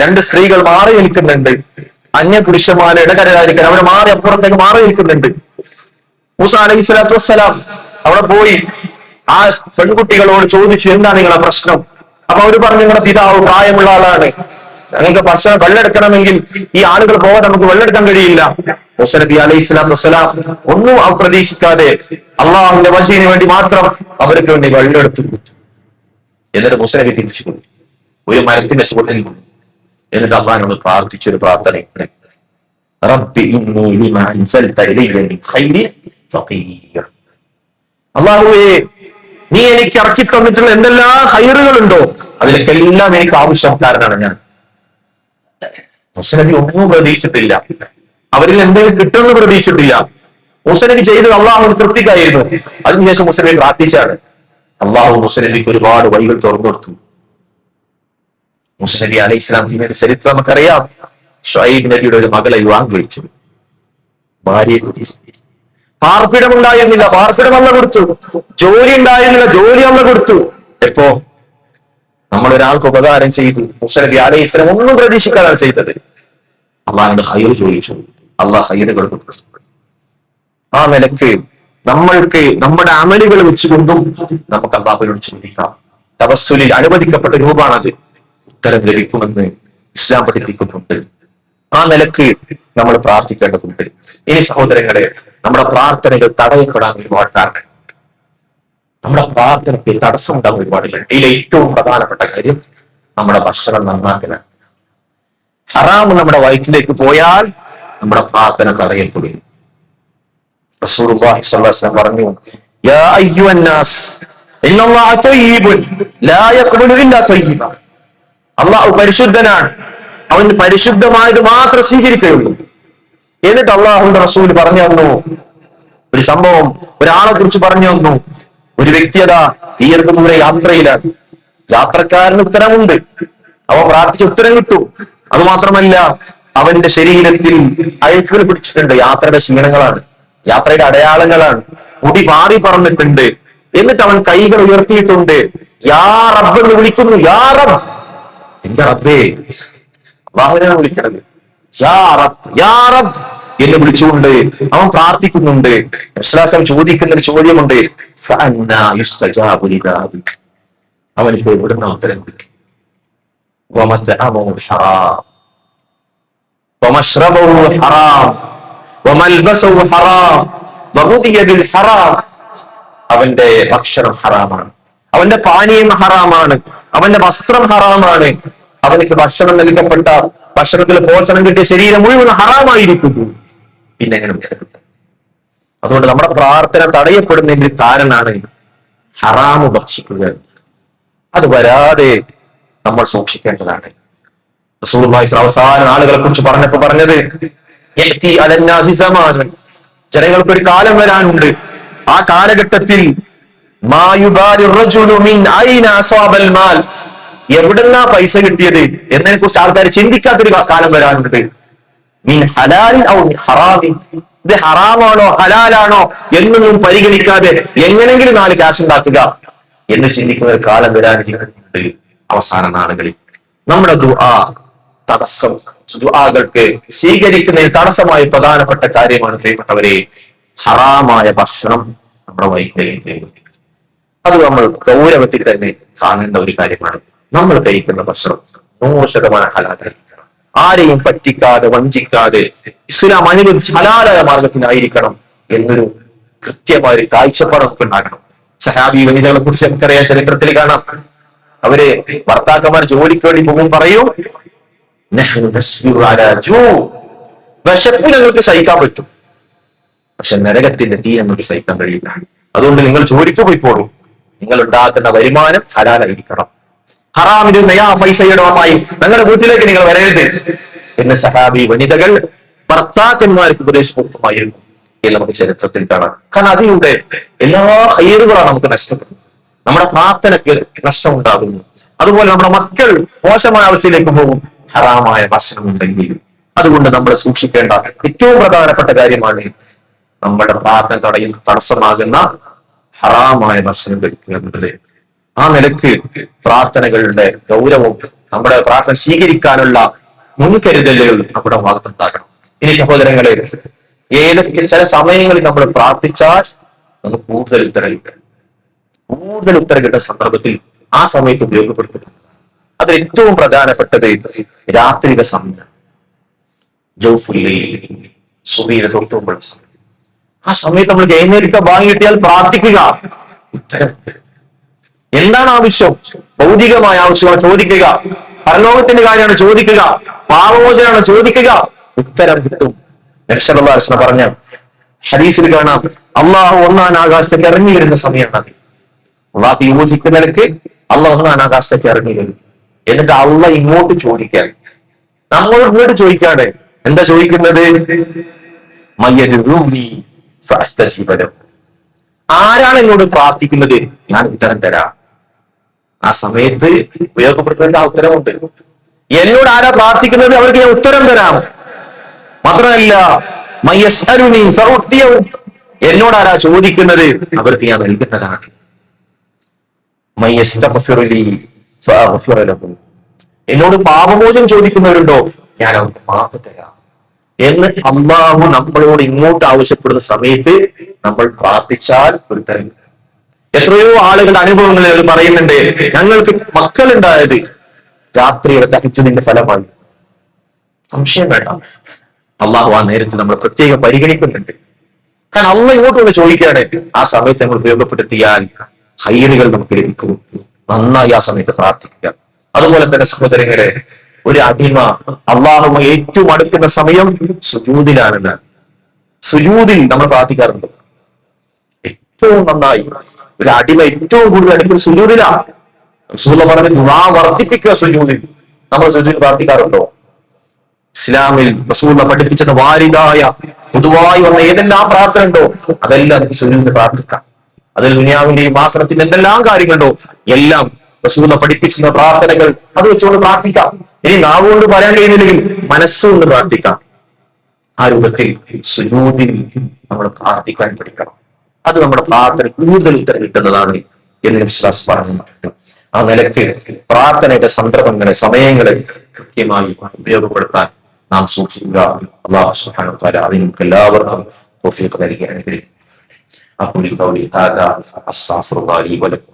2 സ്ത്രീകൾ മാറി നിൽക്കുന്നുണ്ട്. അന്യ പുരുഷന്മാരെ ഇടകരായിരിക്കാൻ അവരെ മാറി അപ്പുറത്തേക്ക് മാറി നിൽക്കുന്നുണ്ട്. മൂസ അലൈഹി സ്വലാത്തു വസ്സലാം അവിടെ പോയി ആ പെൺകുട്ടികളോട് ചോദിച്ചു, എന്താണ് നിങ്ങളുടെ പ്രശ്നം? അപ്പൊ അവര് പറഞ്ഞു, നിങ്ങളുടെ പിതാവ് പ്രായമുള്ള ആളാണ്, ഞങ്ങൾക്ക് ഭക്ഷണം വെള്ളം എടുക്കണമെങ്കിൽ ഈ ആളുകൾ പോകാൻ നമുക്ക് വെള്ളം എടുക്കാൻ കഴിയില്ല. മൂസ നബി അലൈഹി സ്വലാത്തു വസ്സലാം ഒന്നും പ്രതീക്ഷിക്കാതെ അള്ളാഹുവിന്റെ വജീന് വേണ്ടി മാത്രം അവർക്ക് വേണ്ടി വെള്ളം എടുത്തു കൊടുത്തു. എന്നിട്ട് മൂസ നബി തിരിച്ചു പോയി, ഒരു മരത്തിന്റെ ചുവട്ടിൽ പോയി. എന്നിട്ട് അള്ളാഹിനോട് പ്രാർത്ഥിച്ചൊരു പ്രാർത്ഥന, റബ്ബി ഇന്നി ലിമാ അൻസൽത ഇലയ്യ മിൻ ഖൈരിൻ ഫഖീർ. അള്ളാഹുവേ, നീ എനിക്ക് ഇറക്കി തന്നിട്ടുള്ള എന്തെല്ലാം ഹൈറുകളുണ്ടോ അതിലേക്കെല്ലാം എനിക്ക് ആവശ്യക്കാരനാണ് ഞാൻ. മൂസ നബി ഒന്നും പ്രതീക്ഷിച്ചിട്ടില്ല, അവരിൽ എന്തെങ്കിലും കിട്ടുമെന്ന് പ്രതീക്ഷിച്ചിട്ടില്ല. മൂസ നബി ചെയ്തത് അള്ളാഹുവിന് തൃപ്തിക്കായിരുന്നു. അതിനുശേഷം മൂസ നബി പ്രാർത്ഥിച്ചാണ്. അള്ളാഹു മൂസ നബിക്ക് ഒരുപാട് വഴികൾ തുറന്നു കൊടുത്തു. മൂസ നബി അലൈഹി സ്വലാമിന്റെ ചരിത്രം നമുക്കറിയാം. ഷുഐബ് നബിയുടെ ഒരു മകളെ വിവാഹം കഴിച്ചു, ഭാര്യയെ പാർപ്പിടം ഉണ്ടായിരുന്നില്ല, പാർപ്പിടം അല്ല കൊടുത്തു. ജോലി ഉണ്ടായിരുന്നില്ല, ജോലി അല്ല കൊടുത്തു. എപ്പോ നമ്മൾ ഒരാൾക്ക് ഉപകാരം ചെയ്തു, മൂസ നബി അലൈഹി സ്വലാം ഒന്നും പ്രതീക്ഷിക്കാതാണ് ചെയ്തത്. അള്ളാഹിന്റെ ഹൈർ ചോദിച്ചു, അള്ളാഹ് ഹൈറുകൾ കൊടുത്തു. ആ നിലക്ക് നമ്മൾക്ക് നമ്മുടെ അമലുകൾ വെച്ചുകൊണ്ടും നമുക്ക് അള്ളാഹുവിനോട് ചോദിക്കാം. തവസ്സുലിൽ അനുവദിക്കപ്പെട്ട രൂപമാണത്. ഉത്തരം ലഭിക്കുമെന്ന് ഇസ്ലാം പഠിപ്പിക്കുന്നുണ്ട്. ആ നിലക്ക് നമ്മൾ പ്രാർത്ഥിക്കേണ്ടതുണ്ട്. ഇനി സഹോദരങ്ങളെ, നമ്മുടെ പ്രാർത്ഥനകൾ തടയപ്പെടാൻ ഒരുപാട് കാരണം, നമ്മുടെ പ്രാർത്ഥനയ്ക്ക് തടസ്സം ഉണ്ടാകാൻ ഒരുപാടില്ല. ഇതിലെ ഏറ്റവും പ്രധാനപ്പെട്ട കാര്യം നമ്മുടെ ഭക്ഷണം നന്നാക്കലാണ്. ഹറാം നമ്മുടെ വയറ്റിലേക്ക് പോയാൽ നമ്മുടെ പ്രാർത്ഥന തടയപ്പെടും. റസൂലുള്ളാഹി സ്വല്ലല്ലാഹു അലൈഹി വസല്ലം പറഞ്ഞു, യാ അയ്യുഹന്നാസ് ഇന്നല്ലാഹ തയ്യിബുൻ ലാ യഖ്ബലു ഇല്ലാ തയ്യിബ. അല്ലാഹു പരിശുദ്ധനാണ്, അവൻ പരിശുദ്ധമായത് മാത്രം സ്വീകരിക്കുകയുള്ളൂ. എന്നിട്ട് അള്ളാഹുവിന്റെ റസൂൽ പറഞ്ഞു തന്നു ഒരു സംഭവം, ഒരാളെ കുറിച്ച് പറഞ്ഞു തന്നു. ഒരു വ്യക്തിയതാ ദീർഘദൂര യാത്രയിലാണ്. യാത്രക്കാരന് ഉത്തരമുണ്ട്, അവൻ പ്രാർത്ഥിച്ച ഉത്തരം കിട്ടും. അതുമാത്രമല്ല, അവന്റെ ശരീരത്തിൽ അഴുക്കുകൾ പിടിച്ചിട്ടുണ്ട്. യാത്രയുടെ ക്ഷീണങ്ങളാണ്, യാത്രയുടെ അടയാളങ്ങളാണ്. മുടി പാറി പറന്നിട്ടുണ്ട്. എന്നിട്ട് അവൻ കൈകൾ ഉയർത്തിയിട്ടുണ്ട്. യാ റബ്ബ് എന്ന് വിളിക്കുന്നു. യാ റബ്ബ്, എന്റെ റബ്ബേ, അല്ലാഹുവിനെ വിളിക്കണത്. യാ റബ്ബ്, യാ റബ്ബ് എന്ന് വിളിച്ചുകൊണ്ട് അവൻ പ്രാർത്ഥിക്കുന്നുണ്ട്. വിശ്വാസം ചോദിക്കുന്ന ഒരു ചോദ്യമുണ്ട്, ഫഅന്നാ യുസ്തജാബു ലിദാലിക്. അവനിപ്പോ എവിടുന്ന ഉത്തരം കിട്ടും? വമത്അമുഹു ഹറാം വമശ്റബുഹു ഹറാം വമൽബസുഹു ഹറാം വഗുദിയ ബിൽ ഹറാം. അവന്റെ ഭക്ഷണം ഹറാമാണ്, അവന്റെ പാനീയം ഹറാമാണ്, അവന്റെ വസ്ത്രം ഹറാമാണ്. അവനക്ക് ഭക്ഷണം നൽകപ്പെട്ട ഭക്ഷണത്തിൽ പോഷണം കിട്ടിയ ശരീരം മുഴുവൻ ഹറാമായിരിക്കുന്നു. പിന്നെ എങ്ങനെ ഉത്തരം കിട്ടും? അതുകൊണ്ട് നമ്മുടെ പ്രാർത്ഥന തടയപ്പെടുന്നതിന് കാരണമാണ് ഹറാമ് ഭക്ഷിക്കുക. അത് വരാതെ നമ്മൾ സൂക്ഷിക്കേണ്ടതാണ്. റസൂലുള്ളാഹി അവസാന ആളുകളെ കുറിച്ച് പറഞ്ഞപ്പോ പറഞ്ഞത്, ജനങ്ങൾക്ക് ഒരു കാലം വരാനുണ്ട്. ആ കാലഘട്ടത്തിൽ എവിടെന്നാ പൈസ കിട്ടിയത് എന്നതിനെ കുറിച്ച് ആൾക്കാർ ചിന്തിക്കാത്തൊരു കാലം വരാനുണ്ട്. മീൻ ഹലാലിൻ ഔ ഹറാമിൻ, ഇത് ഹറാമാണോ ഹലാലാണോ എന്നൊന്നും പരിഗണിക്കാതെ എങ്ങനെങ്കിലും 4 കാശ് ഉണ്ടാക്കുക എന്ന് ചിന്തിക്കുന്ന ഒരു കാലം വരാനിരിക്കുന്നുണ്ട് അവസാന നാളുകളിൽ. നമ്മുടെ ദുആ തടസ്സം, ദുആകൾക്ക് സ്വീകരിക്കുന്നതിന് തടസ്സമായ പ്രധാനപ്പെട്ട കാര്യമാണ് പ്രിയപ്പെട്ടവരെ, ഹറാമായ ഭക്ഷണം നമ്മുടെ വയറ്റിലേക്ക്. അത് നമ്മൾ ഗൗരവത്തിൽ തന്നെ കാണേണ്ട ഒരു കാര്യമാണ്. നമ്മൾ കഴിക്കുന്ന ഭക്ഷണം 100% ഹലാലായിരിക്കണം. ആരെയും പറ്റിക്കാതെ വഞ്ചിക്കാതെ ഇസ്ലാം അനുവദിച്ച് ഹലാലായ മാർഗത്തിലായിരിക്കണം എന്നൊരു കൃത്യമായ ഒരു കാഴ്ചപ്പാട് നമുക്ക് ഉണ്ടാകണം. സഹാബി വനിതകളെ കുറിച്ച് നമുക്കറിയാം, ചരിത്രത്തിൽ കാണാം. അവര് ഭർത്താക്കന്മാർ ജോലിക്ക് വേണ്ടി പോകും, പറയും വിശപ്പ് ഞങ്ങൾക്ക് സഹിക്കാൻ പറ്റും, പക്ഷെ നരകത്തിന്റെ തീ ഞങ്ങൾക്ക് സഹിക്കാൻ കഴിയില്ല. അതുകൊണ്ട് നിങ്ങൾ ജോലിക്ക് പോയിക്കോളൂ, നിങ്ങൾ ഉണ്ടാക്കുന്ന വരുമാനം ഹലാലായിരിക്കണം. ഹറാമിന് നയാ പൈസയുടമായി ഞങ്ങളുടെ വീട്ടിലേക്ക് നിങ്ങൾ വരരുത് എന്ന് സഹാബി വനിതകൾ ഭർത്താക്കന്മാർക്ക് ഉപദേശിക്കുമായിരുന്നു എന്ന് നമുക്ക് ചരിത്രത്തിൽ കാണാം. കാരണം അതിലൂടെ എല്ലാ ഹൈറുകളാണ് നമുക്ക് നഷ്ടപ്പെടുന്നത്. നമ്മുടെ പ്രാർത്ഥനയ്ക്ക് നഷ്ടം ഉണ്ടാകുന്നു. അതുപോലെ നമ്മുടെ മക്കൾ മോശമായ അവസ്ഥയിലേക്ക് പോകും ഹറാമായ ഭക്ഷണം ഉണ്ടെങ്കിൽ. അതുകൊണ്ട് നമ്മൾ സൂക്ഷിക്കേണ്ട ഏറ്റവും പ്രധാനപ്പെട്ട കാര്യമാണ് നമ്മുടെ പ്രാർത്ഥന തടസ്സമാകുന്ന ഹറാമായ ഭക്ഷണം കഴിക്കുക എന്നുള്ളത്. ആ നിലക്ക് പ്രാർത്ഥനകളുടെ ഗൗരവം, നമ്മുടെ പ്രാർത്ഥന സ്വീകരിക്കാനുള്ള മുൻകരുതലുകൾ നമ്മുടെ ഭാഗത്തുണ്ടാകണം. ഇനി സഹോദരങ്ങളെ, ഏതൊക്കെ ചില സമയങ്ങളിൽ നമ്മൾ പ്രാർത്ഥിച്ചാൽ നമുക്ക് കൂടുതൽ ഉത്തരം കിട്ടുന്ന സന്ദർഭത്തിൽ ആ സമയത്ത് ഉപയോഗപ്പെടുത്തുന്നു. അതിൽ ഏറ്റവും പ്രധാനപ്പെട്ടത് രാത്രിയുടെ സമയം, ജൗഫുല്ലി സുബീരെ തൊട്ടുമുള്ള സമയം. ആ സമയത്ത് നമ്മൾ എഴുന്നേൽക്കുക, ഭാഗ്യം കിട്ടിയാൽ പ്രാർത്ഥിക്കുക. ഉത്തരം എന്താണ് ആവശ്യം? ഭൗതികമായ ആവശ്യമാണ് ചോദിക്കുക, പരലോകത്തിന്റെ കാര്യമാണ് ചോദിക്കുക, പാപമോചനമാണ് ചോദിക്കുക, ഉത്തരം കിട്ടും. നബി സല്ലല്ലാഹു അലൈഹി വസല്ലം പറഞ്ഞ ഹദീസിൽ കാണാം, അള്ളാഹു ഒന്നാം ആകാശത്തേക്ക് ഇറങ്ങി വരുന്ന സമയമാണ്. അള്ളാഹ് യോജിക്കുന്ന നിലക്ക് അള്ളാഹു ഒന്നാം ആകാശത്തേക്ക് ഇറങ്ങി വരും. എന്നിട്ട് അള്ളാഹ് ഇങ്ങോട്ട് ചോദിക്കാൻ, നമ്മൾ ഇങ്ങോട്ട് ചോദിക്കാതെ എന്താ ചോദിക്കുന്നത്? ആരാണ് എന്നോട് പ്രാർത്ഥിക്കുന്നത്, ഞാൻ ഉത്തരം തരാം. ആ സമയത്ത് ഉപയോഗപ്പെടുത്തേണ്ട ആ ഉത്തരവുണ്ട്. എന്നോട് ആരാ പ്രാർത്ഥിക്കുന്നത്, അവർക്ക് ഞാൻ ഉത്തരം തരാം. മാത്രമല്ല എന്നോട് ആരാ ചോദിക്കുന്നത്, അവർക്ക് ഞാൻ നൽകുന്നതാണ്. എന്നോട് പാപമോചനം ചോദിക്കുന്നവരുണ്ടോ, ഞാൻ അവർക്ക് മാപ്പ് തരാം എന്ന് അല്ലാഹു നമ്മളോട് ഇങ്ങോട്ട് ആവശ്യപ്പെടുന്ന സമയത്ത് നമ്മൾ പ്രാർത്ഥിച്ചാൽ ഒരു തരം. എത്രയോ ആളുകളുടെ അനുഭവങ്ങൾ അവർ പറയുന്നുണ്ട്, ഞങ്ങൾക്ക് മക്കളുണ്ടായത് രാത്രിയുടെ തഹജ്ജുദിന്റെ ഫലമായി. സംശയം വേണ്ട, അള്ളാഹു ആ നേരത്തെ നമ്മൾ പ്രത്യേകം പരിഗണിക്കുന്നുണ്ട്. കാരണം അള്ളാഹ് ഇങ്ങോട്ട് വന്ന് ചോദിക്കുകയാണ്. ആ സമയത്ത് നമ്മൾ ഉപയോഗപ്പെടുത്തിയാൽ ഹൈറുകൾ നമുക്ക് ലഭിക്കും. നന്നായി ആ സമയത്ത് പ്രാർത്ഥിക്കുക. അതുപോലെ തന്നെ സഹോദരങ്ങളെ, ഒരു അടിമ അള്ളാഹുമായി ഏറ്റവും അടുക്കുന്ന സമയം സുജൂദിലാണ്. സുജൂദിൽ നമ്മൾ പ്രാർത്ഥിക്കാറുണ്ട്. ഏറ്റവും നന്നായി ഒരു അടിമ ഏറ്റവും കൂടുതൽ അടുക്കുന്ന സുജൂദിലാണ്. റസൂലുള്ളാഹി പറഞ്ഞു, ദുആ വർദ്ധിപ്പിക്കുക സുജൂദിൽ. നമ്മൾ സുജൂദിൽ പ്രാർത്ഥിക്കാറുണ്ടോ? ഇസ്ലാമിൽ റസൂലുള്ളാഹി പഠിപ്പിച്ചത് വാരിദായ പൊതുവായി വന്ന ഏതെല്ലാം പ്രാർത്ഥന ഉണ്ടോ അതെല്ലാം നമുക്ക് സുജൂദിൽ പ്രാർത്ഥിക്കാം. അതിൽ ദുനിയാവിന്റെയും ആഖിറത്തിന്റെ എന്തെല്ലാം കാര്യങ്ങളുണ്ടോ എല്ലാം റസൂലുള്ളാഹി പഠിപ്പിക്കുന്ന പ്രാർത്ഥനകൾ അത് വെച്ചുകൊണ്ട് പ്രാർത്ഥിക്കാം. ഇനി നാവുകൊണ്ട് പറയാൻ കഴിയുന്നില്ലെങ്കിൽ മനസ്സുകൊണ്ട് പ്രാർത്ഥിക്കാം. ആ രൂപത്തിൽ സുജൂദിൽ നമ്മൾ പ്രാർത്ഥിക്കാൻ പഠിക്കണം. അത് നമ്മുടെ പ്രാർത്ഥന കൂടുതൽ ഉത്തരം കിട്ടുന്നതാണ് എന്ന് വിശ്വാസം പറഞ്ഞു. ആ നിലയ്ക്ക് പ്രാർത്ഥനയുടെ സന്ദർഭങ്ങളെ, സമയങ്ങളെ കൃത്യമായി ഉപയോഗപ്പെടുത്താൻ നാം സൂക്ഷിക്കുക. അല്ലാഹു സുബ്ഹാനഹു വ തആല അതിന് നമുക്ക് എല്ലാവർക്കും തൗഫീഖ് നൽകി അനുഗ്രഹിക്കട്ടെ. അഖൂലു ഖൗലി ഹാദാ അസ്തഗ്ഫിറുല്ലാഹി വ ലക്കും.